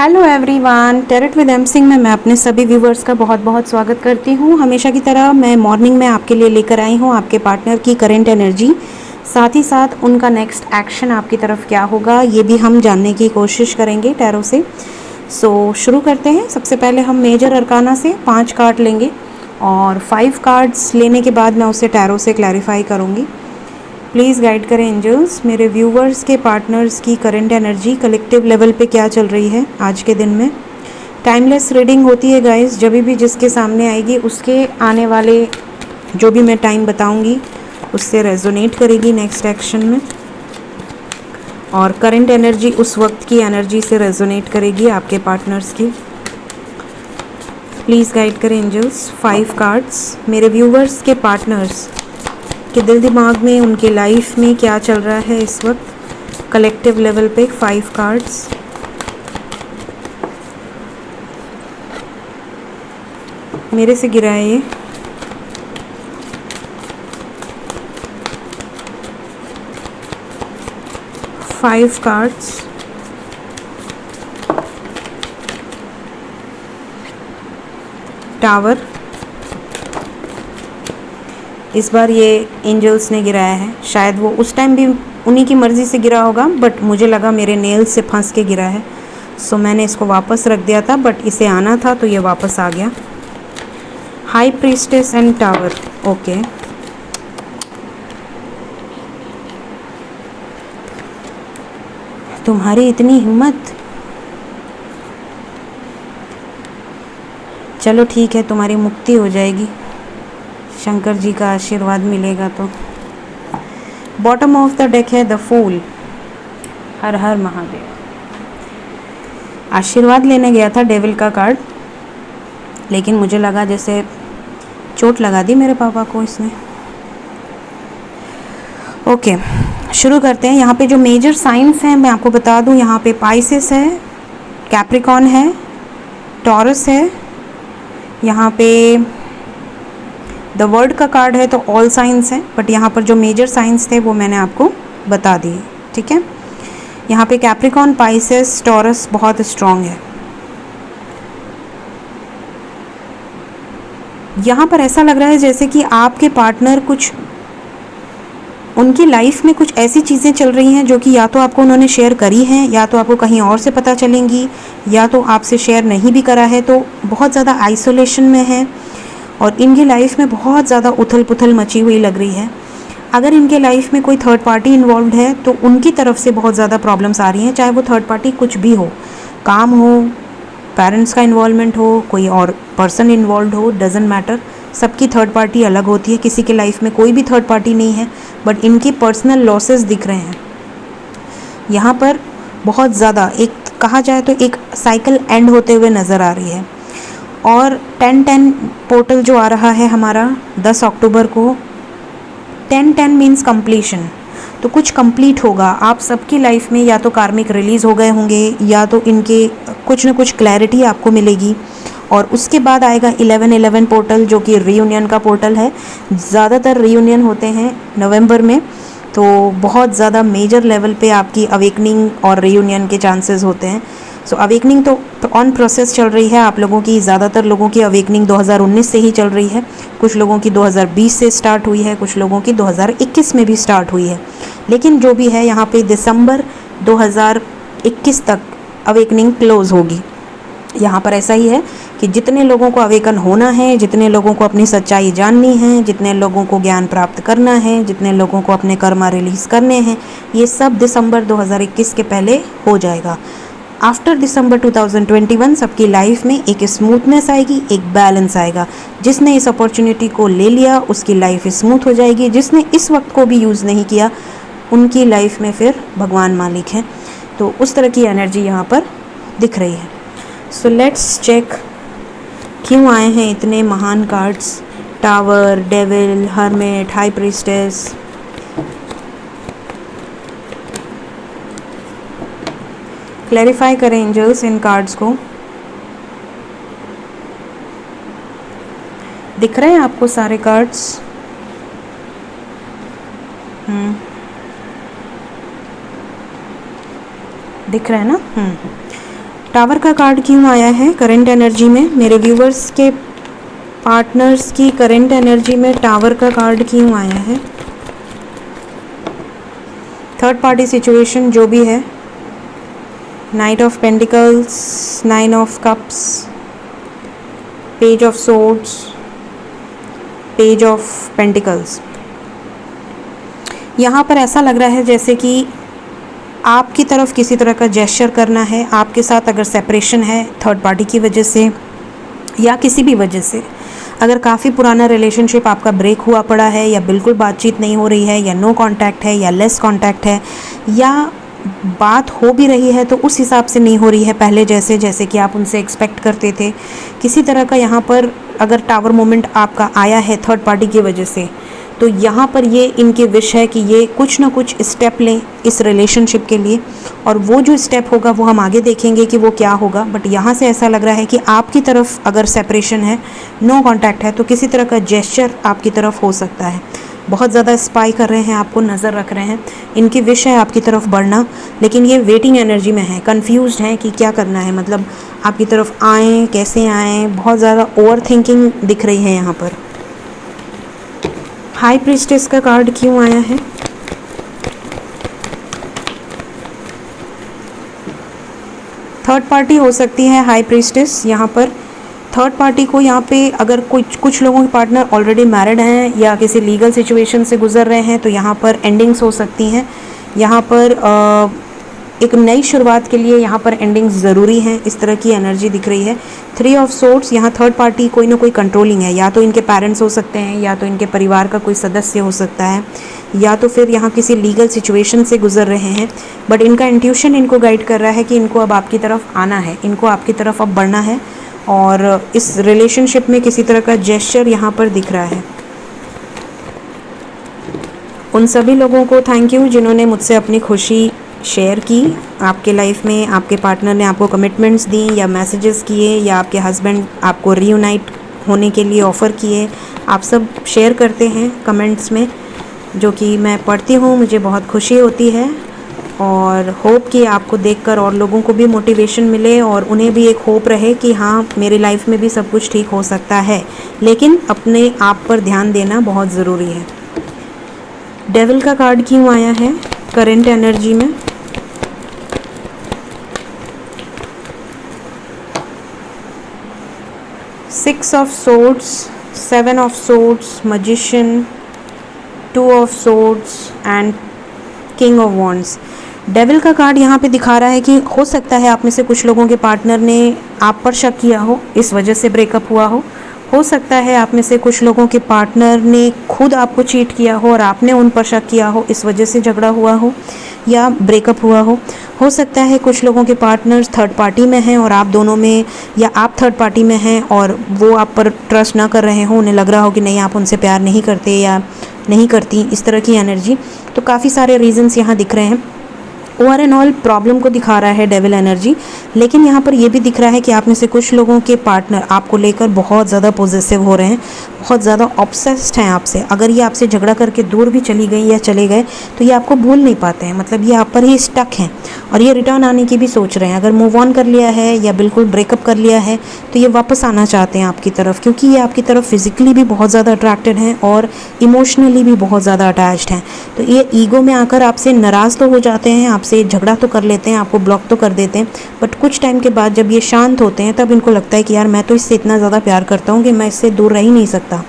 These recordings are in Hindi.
Hello everyone, tarot with M Singh में मैं अपने सभी व्यूवर्स का बहुत बहुत स्वागत करती हूँ। हमेशा की तरह मैं मॉर्निंग में आपके लिए लेकर आई हूँ आपके पार्टनर की करंट एनर्जी, साथ ही साथ उनका नेक्स्ट एक्शन आपकी तरफ क्या होगा ये भी हम जानने की कोशिश करेंगे टैरो से। शुरू करते हैं। सबसे पहले हम मेजर अरकाना से 5 कार्ड लेंगे और 5 कार्ड्स लेने के बाद मैं उसे टैरो से क्लैरिफाई करूँगी। प्लीज़ गाइड करें एंजल्स, मेरे व्यूवर्स के पार्टनर्स की करंट एनर्जी कलेक्टिव लेवल पे क्या चल रही है आज के दिन में। टाइमलेस रीडिंग होती है गाइस, जब भी जिसके सामने आएगी उसके आने वाले जो भी मैं टाइम बताऊंगी उससे रेजोनेट करेगी नेक्स्ट एक्शन में, और करंट एनर्जी उस वक्त की एनर्जी से रेजोनेट करेगी आपके पार्टनर्स की। प्लीज़ गाइड करें एंजल्स। 5 कार्ड्स मेरे व्यूवर्स के पार्टनर्स कि दिल दिमाग में उनके लाइफ में क्या चल रहा है इस वक्त कलेक्टिव लेवल पे। 5 कार्ड्स मेरे से गिरा है ये। फाइव कार्ड्स टावर, इस बार ये एंजल्स ने गिराया है। शायद वो उस टाइम भी उन्हीं की मर्ज़ी से गिरा होगा, बट मुझे लगा मेरे नेल्स से फंस के गिरा है, सो मैंने इसको वापस रख दिया था, बट इसे आना था तो ये वापस आ गया। High priestess and tower, okay. तुम्हारी इतनी हिम्मत, चलो ठीक है, तुम्हारी मुक्ति हो जाएगी, शंकर जी का आशीर्वाद मिलेगा तो। बॉटम ऑफ द डेक है द फूल। हर हर महादेव। आशीर्वाद लेने गया था डेविल का कार्ड, लेकिन मुझे लगा जैसे चोट लगा दी मेरे पापा को इसने। ओके, शुरू करते हैं। यहाँ पे जो मेजर साइंस हैं मैं आपको बता दूँ, यहाँ पे पाइसेस है, कैप्रिकॉन है, टॉरस है, यहाँ पे द वर्ड का कार्ड है तो ऑल साइंस है, बट यहाँ पर जो मेजर साइंस थे वो मैंने आपको बता दिए, ठीक है। यहाँ पे कैप्रिकॉन, पाइसेस, टॉरस बहुत स्ट्रॉन्ग है। यहाँ पर ऐसा लग रहा है जैसे कि आपके पार्टनर कुछ, उनकी लाइफ में कुछ ऐसी चीज़ें चल रही हैं जो कि या तो आपको उन्होंने शेयर करी हैं, या तो आपको कहीं और से पता चलेंगी, या तो आपसे शेयर नहीं भी करा है, तो बहुत ज़्यादा आइसोलेशन में है और इनकी लाइफ में बहुत ज़्यादा उथल पुथल मची हुई लग रही है। अगर इनके लाइफ में कोई थर्ड पार्टी इन्वॉल्व है तो उनकी तरफ से बहुत ज़्यादा प्रॉब्लम्स आ रही हैं, चाहे वो थर्ड पार्टी कुछ भी हो, काम हो, पेरेंट्स का इन्वॉल्वमेंट हो, कोई और पर्सन इन्वॉल्व हो, डजेंट मैटर। सबकी थर्ड पार्टी अलग होती है, किसी के लाइफ में कोई भी थर्ड पार्टी नहीं है, बट इनकी पर्सनल लॉसेस दिख रहे हैं यहाँ पर बहुत ज़्यादा। एक कहा जाए तो एक साइकिल एंड होते हुए नज़र आ रही है। और 10-10 पोर्टल जो आ रहा है हमारा 10 अक्टूबर को, 10-10 मीन्स कंप्लीशन, तो कुछ कंप्लीट होगा आप सबकी लाइफ में। या तो कार्मिक रिलीज़ हो गए होंगे, या तो इनके कुछ ना कुछ क्लैरिटी आपको मिलेगी। और उसके बाद आएगा 11-11 पोर्टल, जो कि रीयूनियन का पोर्टल है। ज़्यादातर रीयूनियन होते हैं नवंबर में, तो बहुत ज़्यादा मेजर लेवल पे आपकी अवेकनिंग और रीयूनियन के चांसेस होते हैं। सो अवेकनिंग तो ऑन प्रोसेस चल रही है आप लोगों की। ज़्यादातर लोगों की अवेकनिंग 2019 से ही चल रही है, कुछ लोगों की 2020 से स्टार्ट हुई है, कुछ लोगों की 2021 में भी स्टार्ट हुई है। लेकिन जो भी है, यहाँ पे दिसंबर 2021 तक अवेकनिंग क्लोज होगी। यहाँ पर ऐसा ही है कि जितने लोगों को अवेकन होना है, जितने लोगों को अपनी सच्चाई जाननी है, जितने लोगों को ज्ञान प्राप्त करना है, जितने लोगों को अपने कर्मा रिलीज़ करने हैं, ये सब दिसंबर 2021 के पहले हो जाएगा। आफ्टर दिसंबर 2021 सबकी लाइफ में एक स्मूथनेस आएगी, एक बैलेंस आएगा। जिसने इस अपॉर्चुनिटी को ले लिया उसकी लाइफ स्मूथ हो जाएगी, जिसने इस वक्त को भी यूज़ नहीं किया उनकी लाइफ में फिर भगवान मालिक हैं। तो उस तरह की एनर्जी यहाँ पर दिख रही है। सो लेट्स चेक क्यों आए हैं इतने महान cards. Tower, devil, hermit, high priestess. Clarify करें एंजल्स इन कार्ड्स को। दिख रहे हैं आपको सारे कार्ड्स? दिख रहा है ना? टावर का कार्ड क्यों आया है करंट एनर्जी में? मेरे व्यूवर्स के पार्टनर्स की करंट एनर्जी में टावर का कार्ड क्यों आया है? थर्ड पार्टी सिचुएशन जो भी है, night of pentacles, 9 of cups, page of swords, page of pentacles. यहाँ पर ऐसा लग रहा है जैसे कि आपकी तरफ किसी तरह का जेस्चर करना है। आपके साथ अगर सेपरेशन है थर्ड पार्टी की वजह से या किसी भी वजह से, अगर काफ़ी पुराना रिलेशनशिप आपका ब्रेक हुआ पड़ा है या बिल्कुल बातचीत नहीं हो रही है या नो कांटेक्ट है या लेस कांटेक्ट है या बात हो भी रही है तो उस हिसाब से नहीं हो रही है पहले जैसे कि आप उनसे एक्सपेक्ट करते थे, किसी तरह का यहाँ पर अगर टावर मोमेंट आपका आया है थर्ड पार्टी की वजह से, तो यहाँ पर ये इनकी विश है कि ये कुछ ना कुछ स्टेप लें इस रिलेशनशिप के लिए, और वो जो स्टेप होगा वो हम आगे देखेंगे कि वो क्या होगा। बट यहाँ से ऐसा लग रहा है कि आपकी तरफ अगर सेपरेशन है, नो कांटेक्ट है, तो किसी तरह का जेस्चर आपकी तरफ हो सकता है। बहुत ज़्यादा स्पाई कर रहे हैं, आपको नज़र रख रहे हैं, इनकी विश है आपकी तरफ बढ़ना, लेकिन ये वेटिंग एनर्जी में है, कंफ्यूज्ड हैं कि क्या करना है, मतलब आपकी तरफ आएँ, कैसे आएँ, बहुत ज़्यादा ओवर थिंकिंग दिख रही है यहाँ पर। हाई प्रीस्टेस का कार्ड क्यों आया है? थर्ड पार्टी हो सकती है हाई प्रीस्टेस। यहाँ पर थर्ड पार्टी को यहाँ पे अगर कुछ लोगों के पार्टनर ऑलरेडी मैरिड हैं या किसी लीगल सिचुएशन से गुजर रहे हैं तो यहाँ पर एंडिंग्स हो सकती हैं। यहाँ पर एक नई शुरुआत के लिए यहाँ पर एंडिंग्स ज़रूरी हैं, इस तरह की एनर्जी दिख रही है। 3 ऑफ सोर्ड्स, यहाँ थर्ड पार्टी कोई ना कोई कंट्रोलिंग है, या तो इनके पेरेंट्स हो सकते हैं या तो इनके परिवार का कोई सदस्य हो सकता है या तो फिर यहाँ किसी लीगल सिचुएशन से गुजर रहे हैं। बट इनका इंट्यूशन इनको गाइड कर रहा है कि इनको अब आपकी तरफ आना है, इनको आपकी तरफ अब बढ़ना है, और इस रिलेशनशिप में किसी तरह का जेस्चर यहाँ पर दिख रहा है। उन सभी लोगों को थैंक यू जिन्होंने मुझसे अपनी खुशी शेयर की। आपके लाइफ में आपके पार्टनर ने आपको कमिटमेंट्स दी या मैसेजेस किए या आपके हस्बैंड आपको रीयूनाइट होने के लिए ऑफ़र किए, आप सब शेयर करते हैं कमेंट्स में, जो कि मैं पढ़ती हूँ, मुझे बहुत खुशी होती है। और होप कि आपको देखकर और लोगों को भी मोटिवेशन मिले और उन्हें भी एक होप रहे कि हाँ, मेरी लाइफ में भी सब कुछ ठीक हो सकता है, लेकिन अपने आप पर ध्यान देना बहुत ज़रूरी है। डेविल का कार्ड क्यों आया है करंट एनर्जी में? Six of swords, 7 of swords, magician, 2 of swords and king of wands. Devil का कार्ड यहाँ पे दिखा रहा है कि हो सकता है आप में से कुछ लोगों के पार्टनर ने आप पर शक किया हो, इस वजह से ब्रेकअप हुआ हो सकता है आप में से कुछ लोगों के पार्टनर ने खुद आपको चीट किया हो और आपने उन पर शक किया हो, इस वजह से झगड़ा हुआ हो या ब्रेकअप हुआ हो सकता है कुछ लोगों के पार्टनर्स थर्ड पार्टी में हैं और आप दोनों में, या आप थर्ड पार्टी में हैं और वो आप पर ट्रस्ट ना कर रहे हो, उन्हें लग रहा हो कि नहीं आप उनसे प्यार नहीं करते या नहीं करती, इस तरह की एनर्जी। तो काफ़ी सारे रीजंस यहाँ दिख रहे हैं। ओवर एंड ऑल प्रॉब्लम को दिखा रहा है डेविल एनर्जी, लेकिन यहाँ पर यह भी दिख रहा है कि आप में से कुछ लोगों के पार्टनर आपको लेकर बहुत ज़्यादा पॉजिटिव हो रहे हैं, बहुत ज़्यादा ऑब्सेस्ड हैं आपसे। अगर ये आपसे झगड़ा करके दूर भी चली गई या चले गए तो ये आपको भूल नहीं पाते हैं, मतलब ये आप पर ही स्टक हैं और ये रिटर्न आने की भी सोच रहे हैं। अगर मूव ऑन कर लिया है या बिल्कुल ब्रेकअप कर लिया है तो ये वापस आना चाहते हैं आपकी तरफ, क्योंकि ये आपकी तरफ फिजिकली भी बहुत ज़्यादा अट्रैक्टेड हैं और इमोशनली भी बहुत ज़्यादा अटैच्ड हैं। तो ये ईगो में आकर आपसे नाराज़ तो हो जाते हैं, आपसे झगड़ा तो कर लेते हैं, आपको ब्लॉक तो कर देते हैं, बट कुछ टाइम के बाद जब ये शांत होते हैं तब इनको लगता है कि यार मैं तो इससे इतना ज़्यादा प्यार करता हूँ कि मैं इससे दूर रह ही नहीं सकता।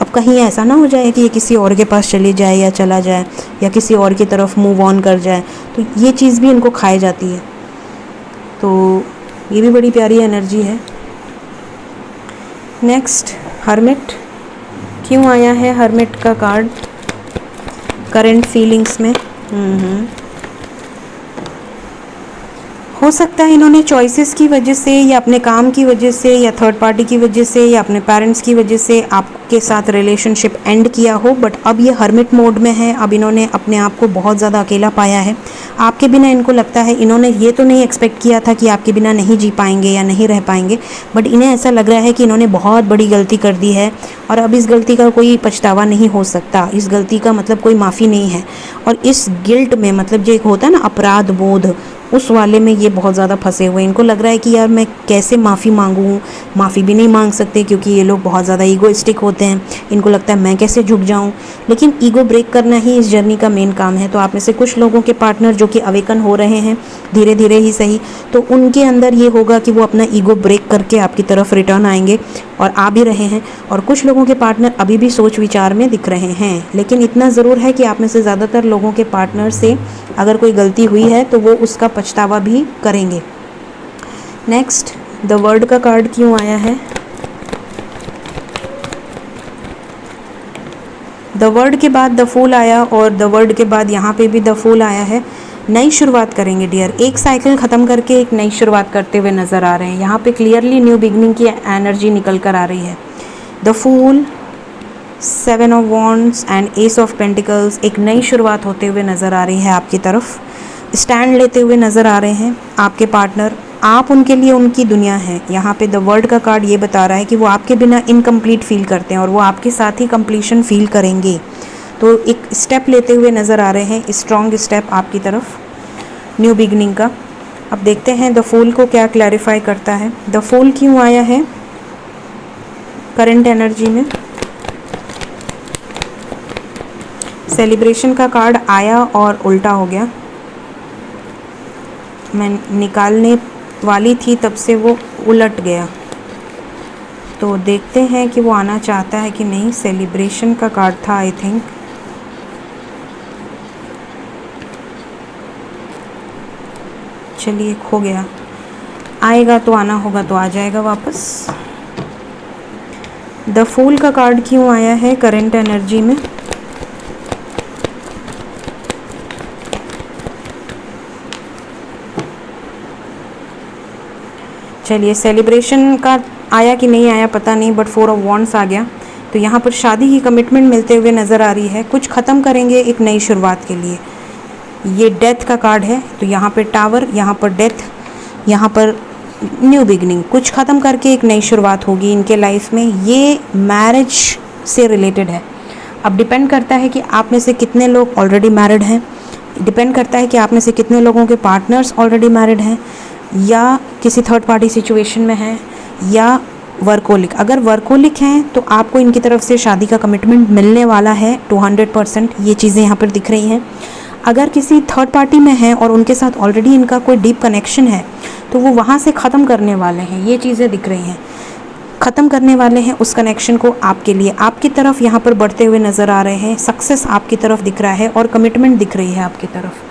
अब कहीं ऐसा ना हो जाए कि ये किसी और के पास चली जाए या चला जाए या किसी और की तरफ मूव ऑन कर जाए, तो ये चीज़ भी इनको खाई जाती है। तो ये भी बड़ी प्यारी एनर्जी है। नेक्स्ट हर्मिट, क्यों आया है हर्मिट का कार्ड करंट फीलिंग्स में? हो सकता है इन्होंने चॉइसेस की वजह से या अपने काम की वजह से या थर्ड पार्टी की वजह से या अपने पेरेंट्स की वजह से आपके साथ रिलेशनशिप एंड किया हो, बट अब ये हर्मिट मोड में है। अब इन्होंने अपने आप को बहुत ज़्यादा अकेला पाया है। आपके बिना इनको लगता है, इन्होंने ये तो नहीं एक्सपेक्ट किया था कि आपके बिना नहीं जी पाएंगे या नहीं रह पाएंगे, बट इन्हें ऐसा लग रहा है कि इन्होंने बहुत बड़ी गलती कर दी है और अब इस गलती का कोई पछतावा नहीं हो सकता। इस गलती का मतलब कोई माफ़ी नहीं है। और इस गिल्ट में, मतलब जो एक होता है ना अपराध बोध, उस वाले में ये बहुत ज़्यादा फंसे हुए हैं। इनको लग रहा है कि यार मैं कैसे माफ़ी मांगूँ, माफ़ी भी नहीं मांग सकते क्योंकि ये लोग बहुत ज़्यादा ईगोइस्टिक होते हैं। इनको लगता है मैं कैसे झुक जाऊँ, लेकिन ईगो ब्रेक करना ही इस जर्नी का मेन काम है। तो आप में से कुछ लोगों के पार्टनर जो कि अवेकन हो रहे हैं धीरे धीरे ही सही, तो उनके अंदर ये होगा कि वो अपना ईगो ब्रेक करके आपकी तरफ रिटर्न आएंगे और आ भी रहे हैं। और कुछ लोगों के पार्टनर अभी भी सोच विचार में दिख रहे हैं, लेकिन इतना ज़रूर है कि आप में से ज़्यादातर लोगों के पार्टनर से अगर कोई गलती हुई है तो वो उसका पछतावा भी करेंगे। नेक्स्ट, द वर्ल्ड का कार्ड क्यों आया है? द वर्ल्ड के बाद द फूल आया और द वर्ल्ड के बाद यहाँ पे भी द फूल आया है। नई शुरुआत करेंगे डियर, एक साइकिल ख़त्म करके एक नई शुरुआत करते हुए नज़र आ रहे हैं। यहाँ पे क्लियरली न्यू बिगनिंग की एनर्जी निकल कर आ रही है। The fool, 7 of wands and ace of pentacles, एक नई शुरुआत होते हुए नज़र आ रही है आपकी तरफ। स्टैंड लेते हुए नज़र आ रहे हैं आपके पार्टनर। आप उनके लिए उनकी दुनिया है। यहाँ पे द वर्ल्ड का कार्ड ये बता रहा है कि वो आपके बिना इनकम्प्लीट फील करते हैं और वो आपके साथ ही कंप्लीशन फील करेंगे। तो एक स्टेप लेते हुए नज़र आ रहे हैं, स्ट्रॉन्ग स्टेप आपकी तरफ न्यू बिगनिंग का। अब देखते हैं द फूल को क्या क्लैरिफाई करता है। द फूल क्यों आया है करंट एनर्जी में? सेलिब्रेशन का कार्ड आया और उल्टा हो गया। मैं निकालने वाली थी तब से वो उलट गया, तो देखते हैं कि वो आना चाहता है कि नहीं। सेलिब्रेशन का कार्ड था आई थिंक। चलिए, खो गया। आएगा तो आना होगा तो आ जाएगा वापस। द फूल का कार्ड क्यों आया है करंट एनर्जी में? चलिए, सेलिब्रेशन का आया कि नहीं आया पता नहीं, बट 4 ऑफ वॉन्ड्स आ गया। तो यहाँ पर शादी की कमिटमेंट मिलते हुए नज़र आ रही है। कुछ ख़त्म करेंगे एक नई शुरुआत के लिए। ये डेथ का कार्ड है, तो यहाँ पर टावर, यहाँ पर डेथ, यहाँ पर न्यू बिगनिंग। कुछ ख़त्म करके एक नई शुरुआत होगी इनके लाइफ में। ये मैरिज से रिलेटेड है। अब डिपेंड करता है कि आप में से कितने लोग ऑलरेडी मैरिड हैं, डिपेंड करता है कि आप में से कितने लोगों के पार्टनर्स ऑलरेडी मैरिड हैं या किसी थर्ड पार्टी सिचुएशन में हैं या वर्कोलिक। अगर वर्कोलिक हैं तो आपको इनकी तरफ से शादी का कमिटमेंट मिलने वाला है 200%। ये चीज़ें यहाँ पर दिख रही हैं। अगर किसी थर्ड पार्टी में हैं और उनके साथ ऑलरेडी इनका कोई डीप कनेक्शन है तो वो वहाँ से ख़त्म करने वाले हैं। ये चीज़ें दिख रही हैं, ख़त्म करने वाले हैं उस कनेक्शन को आपके लिए। आपकी तरफ यहाँ पर बढ़ते हुए नज़र आ रहे हैं। सक्सेस आपकी तरफ दिख रहा है और कमिटमेंट दिख रही है आपकी तरफ।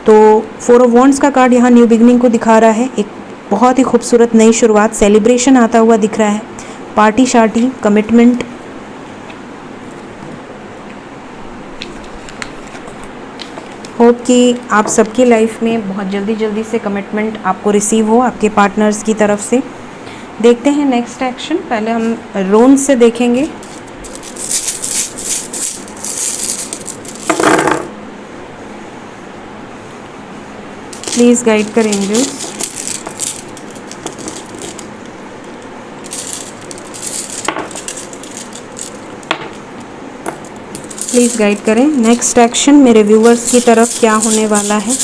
तो 4 ऑफ वॉन्ड्स का कार्ड यहाँ न्यू बिगनिंग को दिखा रहा है। एक बहुत ही खूबसूरत नई शुरुआत, सेलिब्रेशन आता हुआ दिख रहा है, पार्टी शार्टी, कमिटमेंट। होप कि आप सबकी लाइफ में बहुत जल्दी से कमिटमेंट आपको रिसीव हो आपके पार्टनर्स की तरफ से। देखते हैं नेक्स्ट एक्शन। पहले हम रोन से देखेंगे। प्लीज़ गाइड करें एंजल्स। प्लीज़ गाइड करें नेक्स्ट एक्शन मेरे व्यूवर्स की तरफ क्या होने वाला है।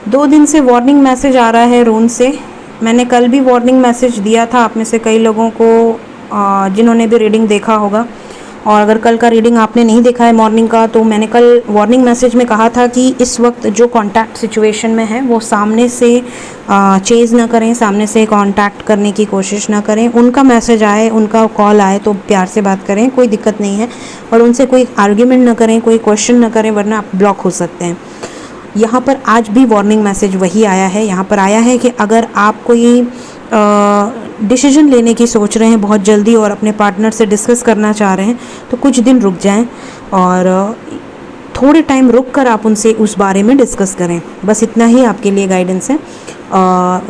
दो दिन से वार्निंग मैसेज आ रहा है रून से। मैंने कल भी वार्निंग मैसेज दिया था आप में से कई लोगों को जिन्होंने भी रीडिंग देखा होगा। और अगर कल का रीडिंग आपने नहीं देखा है मॉर्निंग का, तो मैंने कल वार्निंग मैसेज में कहा था कि इस वक्त जो कांटेक्ट सिचुएशन में है वो सामने से चेज़ ना करें, सामने से कांटेक्ट करने की कोशिश ना करें। उनका मैसेज आए, उनका कॉल आए तो प्यार से बात करें, कोई दिक्कत नहीं है, और उनसे कोई आर्ग्यूमेंट ना करें, कोई क्वेश्चन ना करें, वरना आप ब्लॉक हो सकते हैं। यहाँ पर आज भी वार्निंग मैसेज वही आया है। यहाँ पर आया है कि अगर आप कोई डिसीजन लेने की सोच रहे हैं बहुत जल्दी और अपने पार्टनर से डिस्कस करना चाह रहे हैं, तो कुछ दिन रुक जाएं और थोड़े टाइम रुक कर आप उनसे उस बारे में डिस्कस करें। बस इतना ही आपके लिए गाइडेंस है।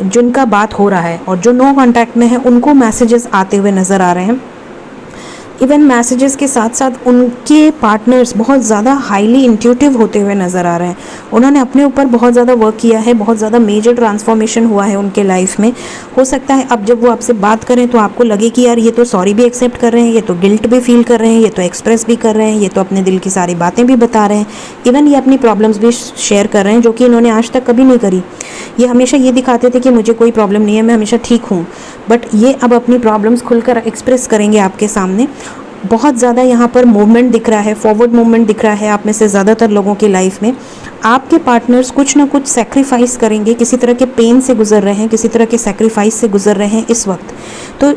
जिनका बात हो रहा है और जो नो कांटेक्ट में है, उनको मैसेजेस आते हुए नज़र आ रहे हैं। इवन मैसेजेस के साथ साथ उनके पार्टनर्स बहुत ज़्यादा हाईली इंट्यूटिव होते हुए नज़र आ रहे हैं। उन्होंने अपने ऊपर बहुत ज़्यादा वर्क किया है, बहुत ज़्यादा मेजर ट्रांसफॉर्मेशन हुआ है उनके लाइफ में। हो सकता है अब जब वो आपसे बात करें तो आपको लगे कि यार ये तो सॉरी भी एक्सेप्ट कर रहे हैं, ये तो गिल्ट भी फील कर रहे हैं, ये तो एक्सप्रेस भी कर रहे हैं, ये तो अपने दिल की सारी बातें भी बता रहे हैं, इवन ये अपनी प्रॉब्लम्स भी शेयर कर रहे हैं जो कि इन्होंने आज तक कभी नहीं करी। ये हमेशा ये दिखाते थे कि मुझे कोई प्रॉब्लम नहीं है, मैं हमेशा ठीक हूँ, बट ये अब अपनी प्रॉब्लम्स खुलकर एक्सप्रेस करेंगे आपके सामने। बहुत ज़्यादा यहाँ पर मूवमेंट दिख रहा है, फॉरवर्ड मूवमेंट दिख रहा है आप में से ज़्यादातर लोगों की लाइफ में। आपके पार्टनर्स कुछ ना कुछ सेक्रीफाइस करेंगे, किसी तरह के पेन से गुजर रहे हैं, किसी तरह के सेक्रीफाइस से गुजर रहे हैं इस वक्त। तो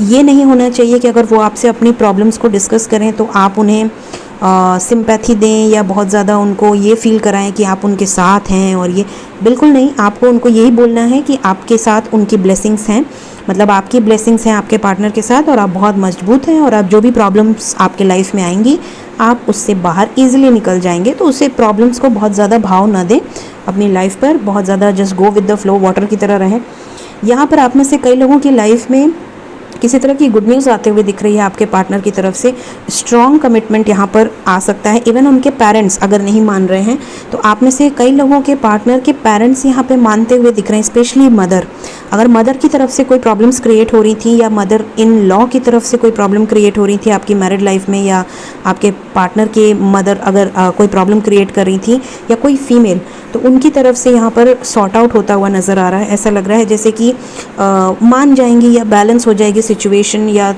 ये नहीं होना चाहिए कि अगर वो आपसे अपनी प्रॉब्लम्स को डिस्कस करें तो आप उन्हें सिंपैथी दें या बहुत ज़्यादा उनको ये फील कराएं कि आप उनके साथ हैं, और ये बिल्कुल नहीं। आपको उनको यही बोलना है कि आपके साथ उनकी ब्लेसिंग्स हैं, मतलब आपकी ब्लेसिंग्स हैं आपके पार्टनर के साथ, और आप बहुत मजबूत हैं, और आप जो भी प्रॉब्लम्स आपके लाइफ में आएंगी आप उससे बाहर इजीली निकल जाएंगे। तो उससे प्रॉब्लम्स को बहुत ज़्यादा भाव ना दें अपनी लाइफ पर, बहुत ज़्यादा just go with the flow, water की तरह रहें। यहाँ पर आप में से कई लोगों की लाइफ में किसी तरह की गुड न्यूज़ आते हुए दिख रही है आपके पार्टनर की तरफ से। स्ट्रॉन्ग कमिटमेंट यहाँ पर आ सकता है। इवन उनके पेरेंट्स अगर नहीं मान रहे हैं तो आप में से कई लोगों के पार्टनर के पेरेंट्स यहाँ पे मानते हुए दिख रहे हैं, स्पेशली मदर। अगर मदर की तरफ से कोई प्रॉब्लम्स क्रिएट हो रही थी या मदर इन लॉ की तरफ से कोई प्रॉब्लम क्रिएट हो रही थी आपकी मैरिड लाइफ में, या आपके पार्टनर के मदर अगर कोई प्रॉब्लम क्रिएट कर रही थी, या कोई फीमेल, तो उनकी तरफ से यहाँ पर सॉर्ट आउट होता हुआ नज़र आ रहा है। ऐसा लग रहा है जैसे कि मान जाएंगी या बैलेंस हो जाएगी सिचुएशन, या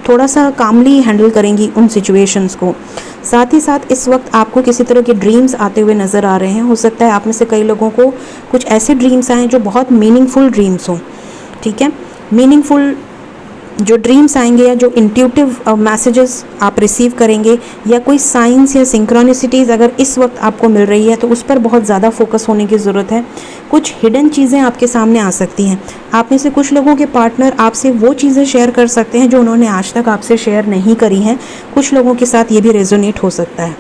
थोड़ा सा कामली हैंडल करेंगी उन सिचुएशंस को। साथ ही साथ इस वक्त आपको किसी तरह के ड्रीम्स आते हुए नज़र आ रहे हैं। हो सकता है आप में से कई लोगों को कुछ ऐसे ड्रीम्स आएँ जो बहुत मीनिंगफुल ड्रीम्स हों, ठीक है। मीनिंगफुल जो ड्रीम्स आएंगे या जो इंट्यूटिव मैसेजेस आप रिसीव करेंगे, या कोई साइंस या सिंक्रोनिसिटीज़ अगर इस वक्त आपको मिल रही है, तो उस पर बहुत ज़्यादा फोकस होने की ज़रूरत है। कुछ हिडन चीज़ें आपके सामने आ सकती हैं। आप में से कुछ लोगों के पार्टनर आपसे वो चीज़ें शेयर कर सकते हैं जो उन्होंने आज तक आपसे शेयर नहीं करी हैं। कुछ लोगों के साथ ये भी रेजोनेट हो सकता है।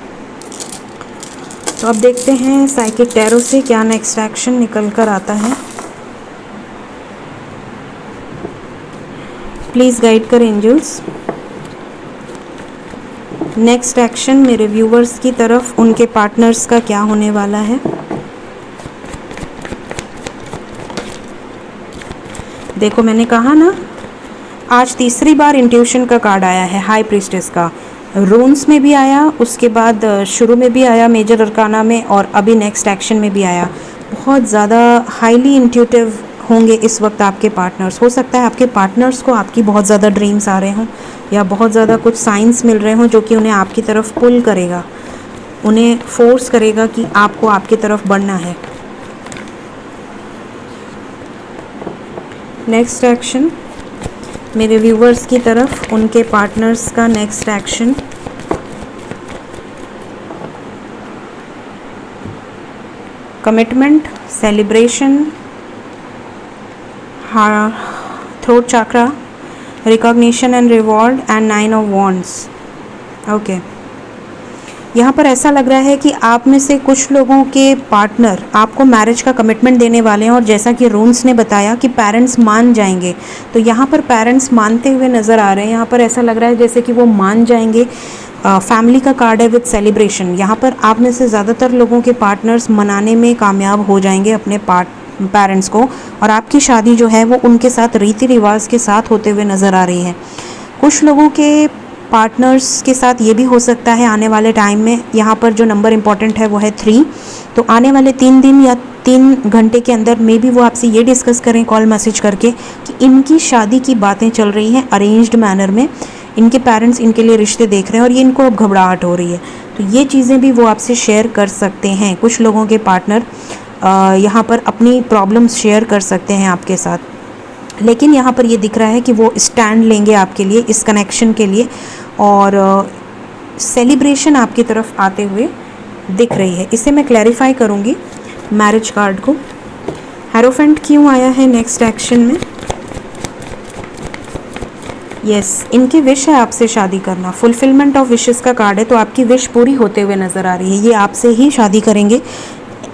तो अब देखते हैं साइकिक टैरो से क्या नेक्स्ट एक्शन निकल कर आता है। प्लीज़ गाइड कर एंजल्स। नेक्स्ट एक्शन मेरे व्यूवर्स की तरफ उनके पार्टनर्स का क्या होने वाला है। देखो मैंने कहा ना, आज तीसरी बार इंट्यूशन का कार्ड आया है, हाई प्रीस्टेस का। रून्स में भी आया, उसके बाद शुरू में भी आया मेजर अरकाना में, और अभी नेक्स्ट एक्शन में भी आया। बहुत ज़्यादा हाईली इंट्यूटिव होंगे इस वक्त आपके पार्टनर्स। हो सकता है आपके पार्टनर्स को आपकी बहुत ज़्यादा ड्रीम्स आ रहे हों, या बहुत ज़्यादा कुछ साइंस मिल रहे हों जो कि उन्हें आपकी तरफ पुल करेगा, उन्हें फोर्स करेगा कि आपको आपकी तरफ बढ़ना है। नेक्स्ट एक्शन मेरे व्यूवर्स की तरफ उनके पार्टनर्स का next action. Commitment, celebration, throat chakra, recognition and reward, and 9 of wands. Okay, यहाँ पर ऐसा लग रहा है कि आप में से कुछ लोगों के पार्टनर आपको मैरिज का कमिटमेंट देने वाले हैं, और जैसा कि रून्स ने बताया कि पेरेंट्स मान जाएंगे, तो यहाँ पर पेरेंट्स मानते हुए नज़र आ रहे हैं। यहाँ पर ऐसा लग रहा है जैसे कि वो मान जाएंगे। फैमिली का कार्ड है विद सेलिब्रेशन। यहाँ पर आप में से ज़्यादातर लोगों के पार्टनर्स मनाने में कामयाब हो जाएंगे अपने पेरेंट्स को, और आपकी शादी जो है वो उनके साथ रीति रिवाज के साथ होते हुए नज़र आ रही है। कुछ लोगों के पार्टनर्स के साथ ये भी हो सकता है आने वाले टाइम में, यहाँ पर जो नंबर इम्पॉर्टेंट है वो है 3। तो आने वाले 3 दिन या 3 घंटे के अंदर मे बी वो आपसे ये डिस्कस करें कॉल मैसेज करके कि इनकी शादी की बातें चल रही हैं अरेंज्ड मैनर में। इनके पेरेंट्स इनके लिए रिश्ते देख रहे हैं और ये इनको अब घबराहट हो रही है। तो ये चीज़ें भी वो आपसे शेयर कर सकते हैं। कुछ लोगों के पार्टनर यहाँ पर अपनी प्रॉब्लम्स शेयर कर सकते हैं आपके साथ, लेकिन यहाँ पर ये दिख रहा है कि वो स्टैंड लेंगे आपके लिए, इस कनेक्शन के लिए, और सेलिब्रेशन आपकी तरफ आते हुए दिख रही है। इसे मैं क्लैरिफाई करूँगी मैरिज कार्ड को। हेरोफेंट क्यों आया है नेक्स्ट एक्शन में? यस, इनकी विश है आपसे शादी करना। फुलफिलमेंट ऑफ विशेस का कार्ड है, तो आपकी विश पूरी होते हुए नज़र आ रही है। ये आपसे ही शादी करेंगे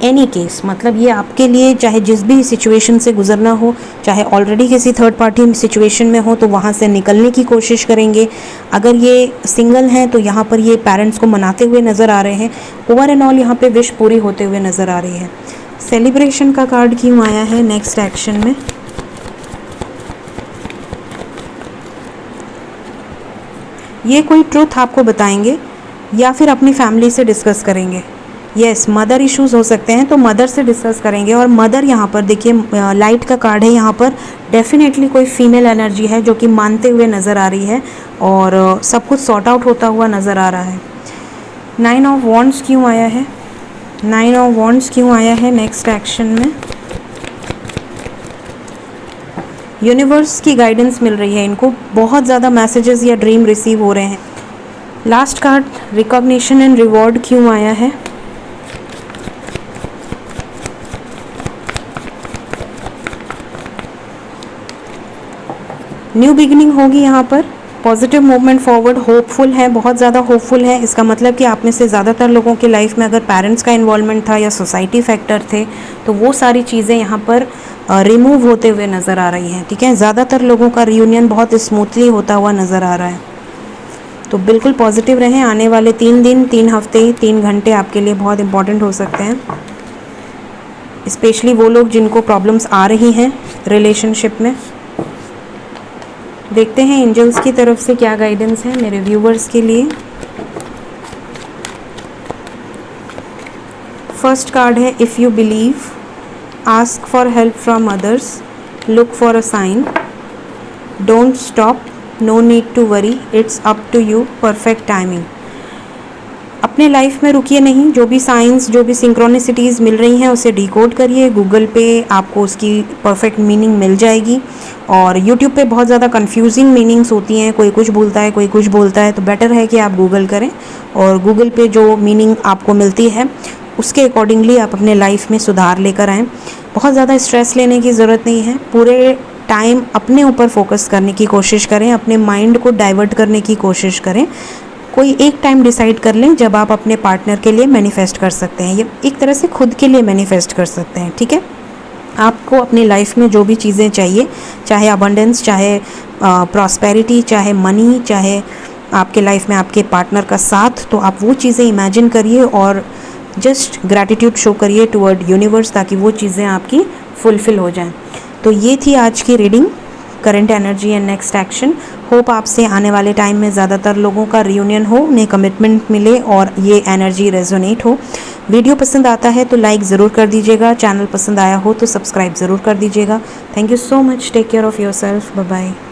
एनी केस, मतलब ये आपके लिए चाहे जिस भी सिचुएशन से गुजरना हो, चाहे ऑलरेडी किसी थर्ड पार्टी सिचुएशन में हो तो वहाँ से निकलने की कोशिश करेंगे। अगर ये सिंगल हैं तो यहाँ पर ये पेरेंट्स को मनाते हुए नज़र आ रहे हैं। ओवर एंड ऑल यहाँ पे विश पूरी होते हुए नज़र आ रही है। सेलिब्रेशन का कार्ड क्यों आया है नेक्स्ट एक्शन में? ये कोई ट्रुथ आपको बताएंगे या फिर अपनी फैमिली से डिस्कस करेंगे। यस, मदर इश्यूज़ हो सकते हैं तो मदर से डिस्कस करेंगे। और मदर यहाँ पर देखिए लाइट का कार्ड है, यहाँ पर डेफिनेटली कोई फीमेल एनर्जी है जो कि मानते हुए नज़र आ रही है और सब कुछ सॉर्ट आउट होता हुआ नज़र आ रहा है। 9 ऑफ वॉन्ड्स क्यों आया है? 9 ऑफ वॉन्ड्स क्यों आया है नेक्स्ट एक्शन में? यूनिवर्स की गाइडेंस मिल रही है इनको, बहुत ज़्यादा मैसेजेस या ड्रीम रिसीव हो रहे हैं। Last card recognition and reward क्यों आया है? न्यू बिगिनिंग होगी यहाँ पर, पॉजिटिव मूवमेंट फॉरवर्ड, होपफुल है, बहुत ज़्यादा होपफुल है। इसका मतलब कि आप में से ज़्यादातर लोगों की लाइफ में अगर पेरेंट्स का इन्वॉल्वमेंट था या सोसाइटी फैक्टर थे तो वो सारी चीज़ें यहाँ पर रिमूव होते हुए नज़र आ रही हैं। ठीक है, ज़्यादातर लोगों का रियूनियन बहुत स्मूथली होता हुआ नज़र आ रहा है। तो बिल्कुल पॉजिटिव रहें। आने वाले 3 दिन, 3 हफ्ते, 3 घंटे आपके लिए बहुत इंपॉर्टेंट हो सकते हैं, स्पेशली वो लोग जिनको प्रॉब्लम्स आ रही हैं रिलेशनशिप में। देखते हैं एंजल्स की तरफ से क्या गाइडेंस है मेरे व्यूवर्स के लिए। फर्स्ट कार्ड है if you believe, ask for help from others, look for a sign, don't stop, no need to worry, it's up to you, perfect timing. अपने लाइफ में रुकिए नहीं, जो भी साइंस, जो भी सिंक्रोनिसिटीज़ मिल रही हैं उसे डिकोड करिए। गूगल पे आपको उसकी परफेक्ट मीनिंग मिल जाएगी और यूट्यूब पे बहुत ज़्यादा कंफ्यूजिंग मीनिंग्स होती हैं, कोई कुछ बोलता है, कोई कुछ बोलता है, तो बेटर है कि आप गूगल करें और गूगल पे जो मीनिंग आपको मिलती है उसके अकॉर्डिंगली आप अपने लाइफ में सुधार लेकर आएँ। बहुत ज़्यादा स्ट्रेस लेने की ज़रूरत नहीं है, पूरे टाइम अपने ऊपर फोकस करने की कोशिश करें, अपने माइंड को डाइवर्ट करने की कोशिश करें। कोई एक टाइम डिसाइड कर लें जब आप अपने पार्टनर के लिए मैनिफेस्ट कर सकते हैं, ये एक तरह से खुद के लिए मैनिफेस्ट कर सकते हैं। ठीक है, आपको अपनी लाइफ में जो भी चीज़ें चाहिए, चाहे अबंडेंस, चाहे प्रॉस्पेरिटी, चाहे मनी, चाहे आपके लाइफ में आपके पार्टनर का साथ, तो आप वो चीज़ें इमेजिन करिए और जस्ट ग्रैटिट्यूड शो करिए टुवर्ड यूनिवर्स ताकि वो चीज़ें आपकी फुलफ़िल हो जाएं। तो ये थी आज की reading, current energy and next action. Hope आपसे आने वाले टाइम में ज़्यादातर लोगों का रियूनियन हो, उन्हें कमिटमेंट मिले और ये एनर्जी रेजोनेट हो। वीडियो पसंद आता है तो लाइक ज़रूर कर दीजिएगा, चैनल पसंद आया हो तो सब्सक्राइब ज़रूर कर दीजिएगा। Thank you so much, take care of yourself, bye bye.